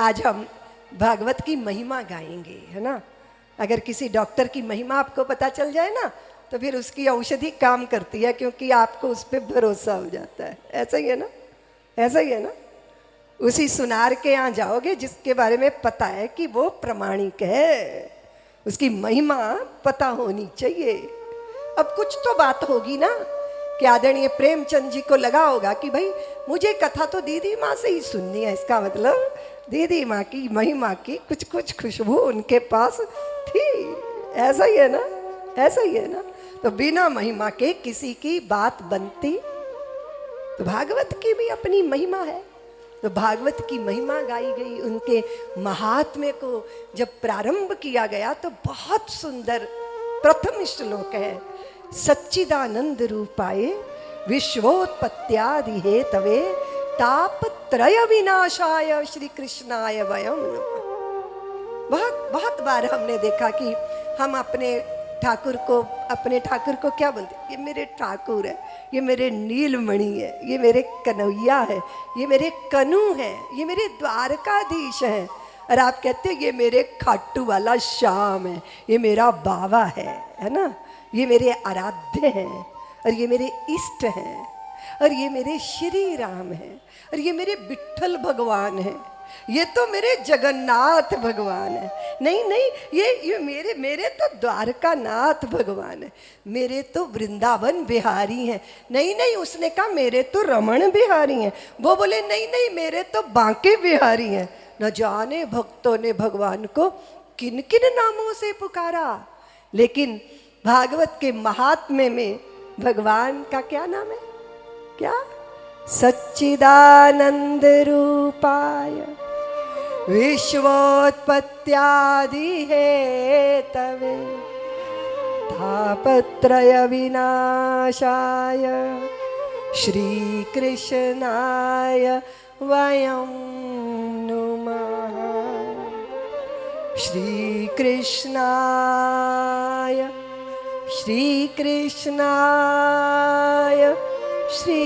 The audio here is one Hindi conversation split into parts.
आज हम भागवत की महिमा गाएंगे, है ना। अगर किसी डॉक्टर की महिमा आपको पता चल जाए ना, तो फिर उसकी औषधि काम करती है, क्योंकि आपको उस पर भरोसा हो जाता है। ऐसा ही है ना, ऐसा ही है ना। उसी सुनार के यहाँ जाओगे जिसके बारे में पता है कि वो प्रामाणिक है, उसकी महिमा पता होनी चाहिए। अब कुछ तो बात होगी ना कि आदरणीय प्रेमचंद जी को लगा होगा कि भाई मुझे कथा तो दीदी माँ से ही सुननी है, इसका मतलब दीदी माँ की महिमा की कुछ कुछ खुशबू उनके पास थी। ऐसा ही है ना, ऐसा ही है ना। तो बिना महिमा के किसी की बात बनती? तो भागवत की भी अपनी महिमा है। तो भागवत की महिमा गाई गई, उनके महात्म्य को जब प्रारंभ किया गया तो बहुत सुंदर प्रथम श्लोक है, सच्चिदानंद रूपाय विश्वोत्पत्त्यादि हेतवे तापत्रय विनाशाय श्री कृष्णाय वयम नमः। बहुत बहुत बार हमने देखा कि हम अपने ठाकुर को क्या बोलते, ये मेरे ठाकुर है, ये मेरे नीलमणि है, ये मेरे कन्हैया है, ये मेरे कनु है, ये मेरे द्वारकाधीश है। और आप कहते हो ये मेरे खाटू वाला श्याम है, ये मेरा बाबा है ना, ये मेरे आराध्य हैं, और ये मेरे इष्ट हैं, और ये मेरे श्री राम हैं, और ये मेरे विठ्ठल भगवान हैं, ये तो मेरे जगन्नाथ भगवान है। नहीं नहीं, ये मेरे तो द्वारका नाथ भगवान है, मेरे तो वृंदावन बिहारी हैं। नहीं नहीं, उसने कहा मेरे तो रमण बिहारी हैं। वो बोले नहीं नहीं, मेरे तो बांके बिहारी हैं। न जाने भक्तों ने भगवान को किन किन नामों से पुकारा, लेकिन भागवत के महात्म्य में भगवान का क्या नाम है? क्या? सच्चिदानंद रूपाय विश्वोत्पत्त्यादि हेतवे तापत्रय विनाशाय श्री कृष्णाय वयं नुमः। श्री कृष्णाय श्री कृष्णाय श्री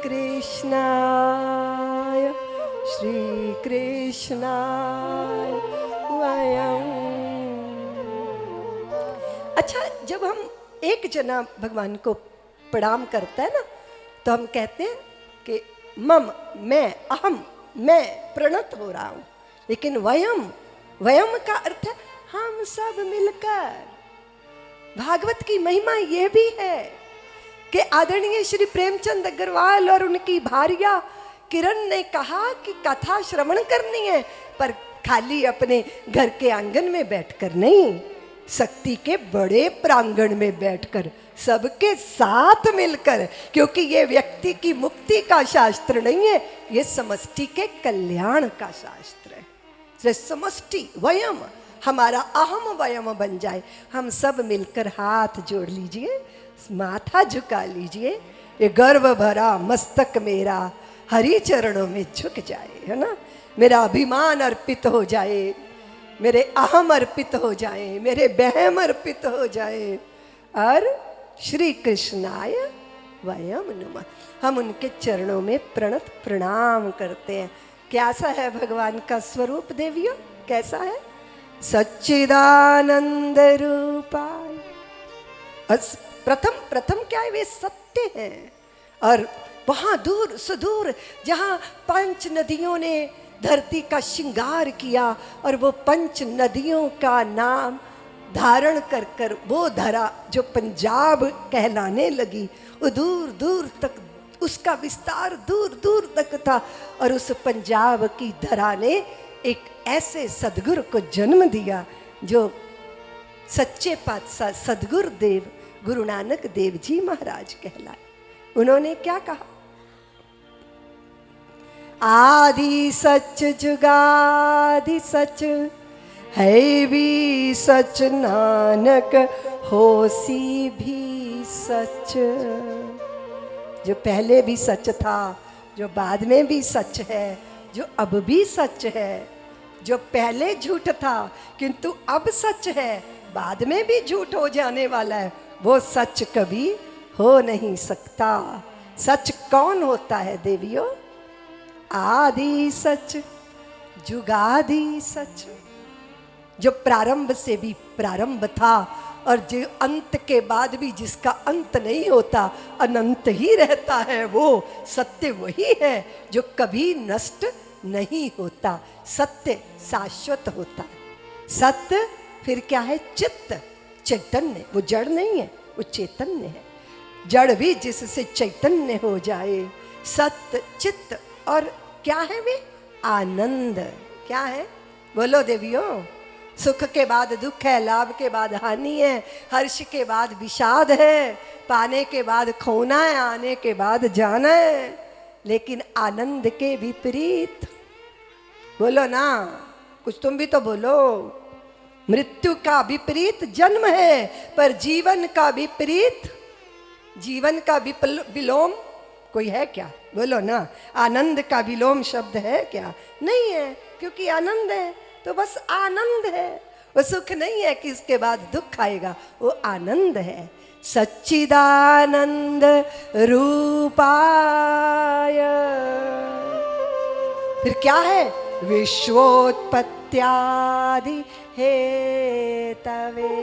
कृष्णाय श्री कृष्णाय वयं। अच्छा, जब हम एक जना भगवान को प्रणाम करते हैं ना, तो हम कहते हैं कि मम, मैं, अहम, मैं प्रणत हो रहा हूं। लेकिन वयम, वयम का अर्थ है हम सब मिलकर। भागवत की महिमा यह भी है कि आदरणीय श्री प्रेमचंद अग्रवाल और उनकी भार्या किरण ने कहा कि कथा श्रवण करनी है, पर खाली अपने घर के आंगन में बैठकर नहीं, शक्ति के बड़े प्रांगण में बैठकर सबके साथ मिलकर, क्योंकि ये व्यक्ति की मुक्ति का शास्त्र नहीं है, ये समष्टि के कल्याण का शास्त्र है। समष्टि वयम, हमारा अहम वयम बन जाए। हम सब मिलकर हाथ जोड़ लीजिए, माथा झुका लीजिए, ये गर्व भरा मस्तक मेरा हरि चरणों में झुक जाए, है ना। मेरा अभिमान अर्पित हो जाए, मेरे अहम अर्पित हो जाए, मेरे बहम अर्पित हो जाए, और श्री कृष्णाय वयम नमः, हम उनके चरणों में प्रणत प्रणाम करते हैं। कैसा है भगवान का स्वरूप देवियों, कैसा है? सच्चिदानंद रूपाय। प्रथम क्या है? वे सत्य हैं। और वहां दूर सुदूर जहां पंच नदियों ने धरती का श्रृंगार किया, और वो पंच नदियों का नाम धारण कर कर वो धरा जो पंजाब कहलाने लगी, वो दूर दूर तक उसका विस्तार दूर दूर तक था। और उस पंजाब की धरा ने एक ऐसे सदगुरु को जन्म दिया जो सच्चे पातशाह सदगुरु देव गुरु नानक देव जी महाराज कहलाए। उन्होंने क्या कहा? आदि सच जुगादि सच है भी सच, नानक होसी भी सच। जो पहले भी सच था, जो बाद में भी सच है, जो अब भी सच है, जो पहले झूठ था किंतु अब सच है, बाद में भी झूठ हो जाने वाला है, वो सच कभी हो नहीं सकता। सच कौन होता है देवियों? आदि सच जुगादि सच, जो प्रारंभ से भी प्रारंभ था और जो अंत के बाद भी जिसका अंत नहीं होता, अनंत ही रहता है, वो सत्य वही है जो कभी नष्ट नहीं होता। सत्य शाश्वत होता है। सत्य फिर क्या है? चित्त, चैतन्य। वो जड़ नहीं है, वो चैतन्य है। जड़ भी जिससे चैतन्य हो जाए, सत्य चित्त। और क्या है वे? आनंद। क्या है? बोलो देवियों। सुख के बाद दुख है, लाभ के बाद हानि है, हर्ष के बाद विषाद है, पाने के बाद खोना है, आने के बाद जाना है। लेकिन आनंद के विपरीत, बोलो ना, कुछ तुम भी तो बोलो। मृत्यु का विपरीत जन्म है, पर जीवन का विपरीत, जीवन का विलोम कोई है क्या? बोलो ना। आनंद का विलोम शब्द है क्या? नहीं है, क्योंकि आनंद है तो बस आनंद है। वो सुख नहीं है कि इसके बाद दुख आएगा, वो आनंद है। सच्चिदानंद रूपाय। फिर क्या है? विश्वोत्पत्त्यादि हेतवे।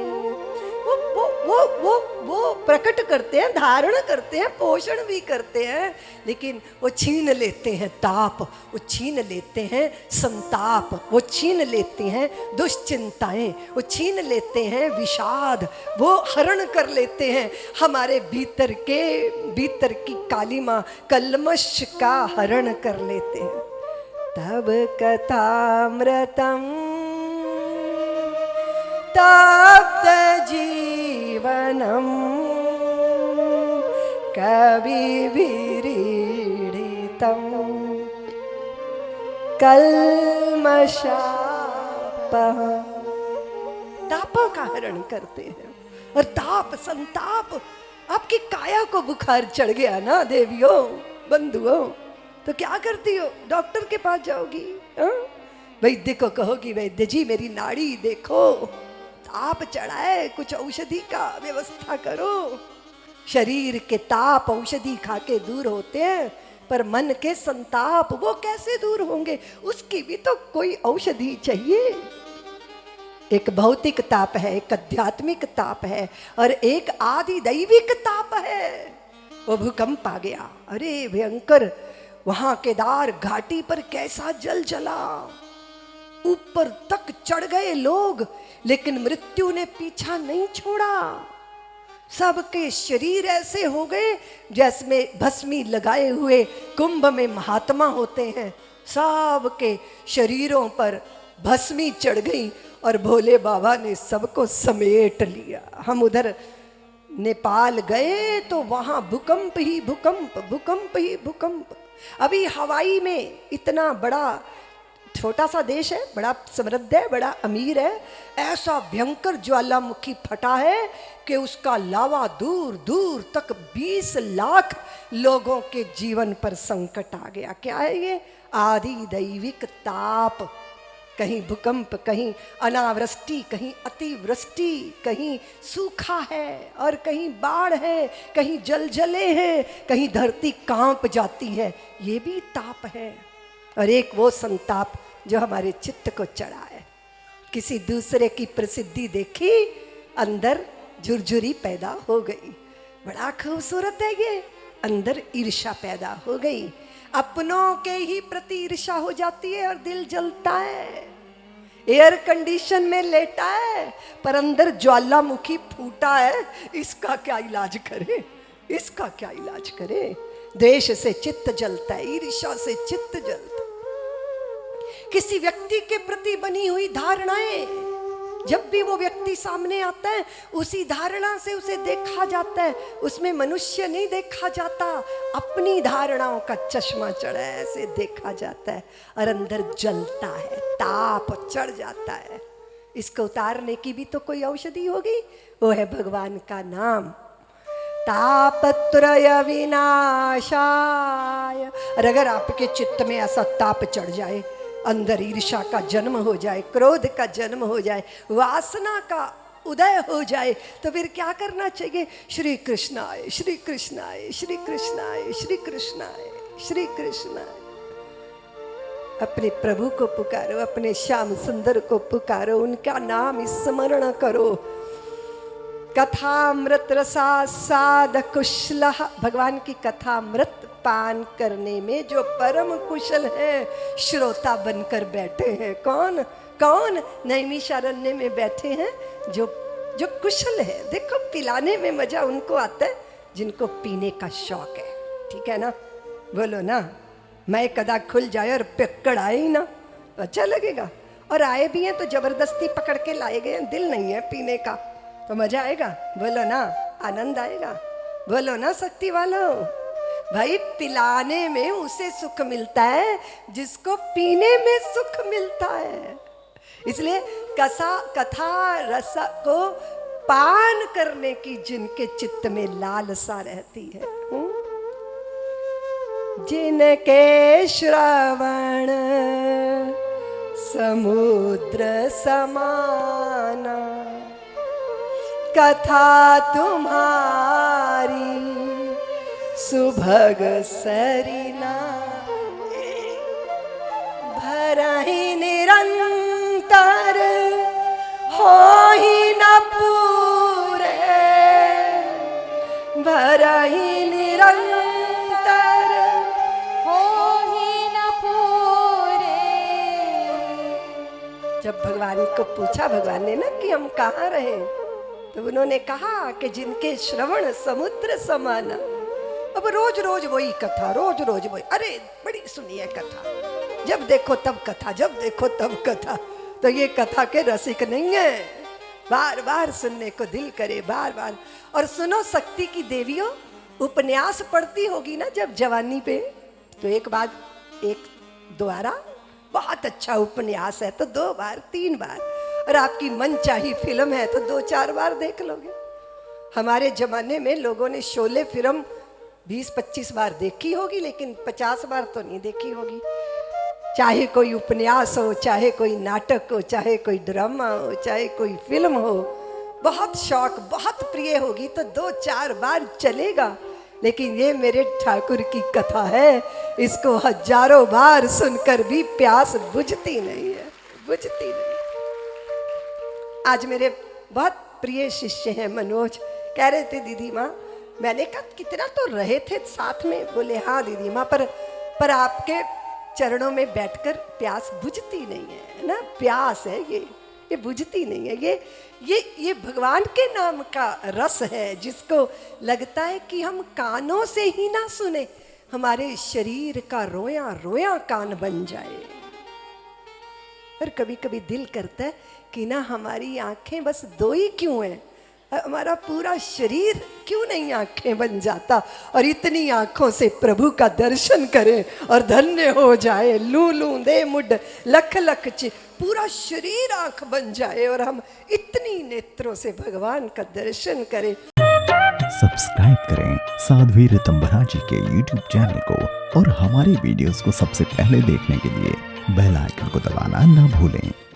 वो प्रकट करते हैं, धारण करते हैं, पोषण भी करते हैं, लेकिन वो छीन लेते हैं ताप, वो छीन लेते हैं संताप, वो छीन लेते हैं दुश्चिंताएं, वो छीन लेते हैं विषाद, वो हरण कर लेते हैं हमारे भीतर की कालिमा, कल्मश का हरण कर लेते हैं। तब कथामृतम तप्त जीवनम कविभिरीडितम कल्मषापः। तापों का हरण करते हैं। और ताप, संताप, आपकी काया को बुखार चढ़ गया ना देवियों, बंधुओं, तो क्या करती हो? डॉक्टर के पास जाओगी, वैद्य को कहोगी, वैद्य जी मेरी नाड़ी देखो, ताप चढ़ा है, कुछ औषधि का व्यवस्था करो। शरीर के ताप औषधि खा के दूर होते हैं, पर मन के संताप वो कैसे दूर होंगे? उसकी भी तो कोई औषधि चाहिए। एक भौतिक ताप है, एक आध्यात्मिक ताप है, और एक आदि दैविक ताप है। वो भूकंप आ गया, अरे भयंकर, वहां केदार घाटी पर कैसा जल जला, ऊपर तक चढ़ गए लोग, लेकिन मृत्यु ने पीछा नहीं छोड़ा। सबके शरीर ऐसे हो गए जैसे भस्मी लगाए हुए कुंभ में महात्मा होते हैं। सबके शरीरों पर भस्मी चढ़ गई और भोले बाबा ने सबको समेट लिया। हम उधर नेपाल गए तो वहां भूकंप ही भूकंप, भूकंप ही भूकंप। अभी हवाई में, इतना बड़ा छोटा सा देश है, बड़ा समृद्ध है, बड़ा अमीर है, ऐसा भयंकर ज्वालामुखी फटा है कि उसका लावा दूर दूर तक 20 लाख लोगों के जीवन पर संकट आ गया। क्या है ये? आदि दैविक ताप। कहीं भूकंप, कहीं अनावृष्टि, कहीं अतिवृष्टि, कहीं सूखा है और कहीं बाढ़ है, कहीं जलजले हैं, कहीं धरती कांप जाती है। ये भी ताप है। और एक वो संताप जो हमारे चित्त को चढ़ा है। किसी दूसरे की प्रसिद्धि देखी, अंदर झुरझुरी पैदा हो गई। बड़ा खूबसूरत है ये। अंदर ईर्ष्या पैदा हो गई, अपनों के ही प्रति ईर्ष्या हो जाती है और दिल जलता है। एयर कंडीशन में लेटा है पर अंदर ज्वालामुखी फूटा है। इसका क्या इलाज करे? इसका क्या इलाज करे? द्वेष से चित्त जलता है, ईर्ष्या से चित्त जलता है। किसी व्यक्ति के प्रति बनी हुई धारणाएं, जब भी वो व्यक्ति सामने आता है उसी धारणा से उसे देखा जाता है, उसमें मनुष्य नहीं देखा जाता, अपनी धारणाओं का चश्मा चढ़ा है ऐसे देखा जाता है और अंदर जलता है, ताप चढ़ जाता है। इसको उतारने की भी तो कोई औषधि होगी, वो है भगवान का नाम। तापत्रय विनाशाय। और अगर आपके चित्त में ऐसा ताप चढ़ जाए, अंदर ईर्ष्या का जन्म हो जाए, क्रोध का जन्म हो जाए, वासना का उदय हो जाए, तो फिर क्या करना चाहिए? श्री कृष्णाय श्री कृष्णाय श्री कृष्णाय श्री कृष्णाय श्री कृष्णाय। अपने प्रभु को पुकारो, अपने श्याम सुंदर को पुकारो, उनका नाम स्मरण करो। कथामृत रसास्वाद कुशलः, भगवान की कथामृत पान करने में जो परम कुशल है, श्रोता बनकर बैठे हैं। कौन कौन? नैमिषारण्य में बैठे हैं जो जो कुशल है। देखो पिलाने में मजा उनको आता है जिनको पीने का शौक है, ठीक है ना? बोलो ना, मैं कदा खुल जाए और पिक्कड़ आए ही ना, तो अच्छा लगेगा। और आए भी हैं तो जबरदस्ती पकड़ के लाए गए हैं, दिल नहीं है पीने का, तो मजा आएगा। बोलो ना, आनंद आएगा। बोलो ना शक्ति वालों, भाई पिलाने में उसे सुख मिलता है जिसको पीने में सुख मिलता है। इसलिए कथा रस को पान करने की जिनके चित्त में लालसा रहती है, जिनके श्रवण समुद्र समाना, कथा तुम्हारी सुभग सरिना, भरहि निरंतर हो ही न पूरे, भरहि निरंतर हो ही न पूरे। जब भगवान को पूछा भगवान ने ना कि हम कहाँ रहे, तो उन्होंने कहा कि जिनके श्रवण समुद्र समाना। अब रोज रोज वही कथा, रोज रोज वही, अरे बड़ी सुनिए कथा, जब देखो तब कथा, जब देखो तब कथा, तो ये कथा के रसिक नहीं है। बार बार सुनने को दिल करे, बार बार। और सुनो शक्ति की देवियों, उपन्यास पढ़ती होगी ना जब जवानी पे, तो एक बार एक द्वारा बहुत अच्छा उपन्यास है तो 2 बार 3 बार, और आपकी मनचाही फिल्म है तो 2-4 बार देख लोगे। हमारे जमाने में लोगों ने शोले फिल्म 20-25 बार देखी होगी, लेकिन 50 बार तो नहीं देखी होगी। चाहे कोई उपन्यास हो, चाहे कोई नाटक हो, चाहे कोई ड्रामा हो, चाहे कोई फिल्म हो, बहुत शौक, बहुत प्रिय होगी तो 2-4 बार चलेगा। लेकिन ये मेरे ठाकुर की कथा है, इसको हजारों बार सुनकर भी प्यास बुझती नहीं है, बुझती नहीं। आज मेरे बहुत प्रिय शिष्य हैं मनोज, कह रहे थे दीदी माँ, मैंने कहा कितना तो रहे थे साथ में, बोले हाँ दीदी माँ, पर आपके चरणों में बैठकर प्यास बुझती नहीं है ना। प्यास है ये बुझती नहीं है। ये भगवान के नाम का रस है, जिसको लगता है कि हम कानों से ही ना सुने, हमारे शरीर का रोया रोया कान बन जाए। और कभी कभी दिल करता है कि ना हमारी आंखें बस 2 ही क्यों हैं, हमारा पूरा शरीर क्यों नहीं आंखें बन जाता, और इतनी आंखों से प्रभु का दर्शन करें और धन्य हो जाए। लू लू दे मुड लख लख च, पूरा शरीर आंख बन जाए और हम इतनी नेत्रों से भगवान का दर्शन करें। सब्सक्राइब करें साध्वी ऋतंभरा जी के YouTube चैनल को, और हमारे वीडियोस को सबसे पहले देखने के लिए बेल आइकन को दबाना ना भूलें।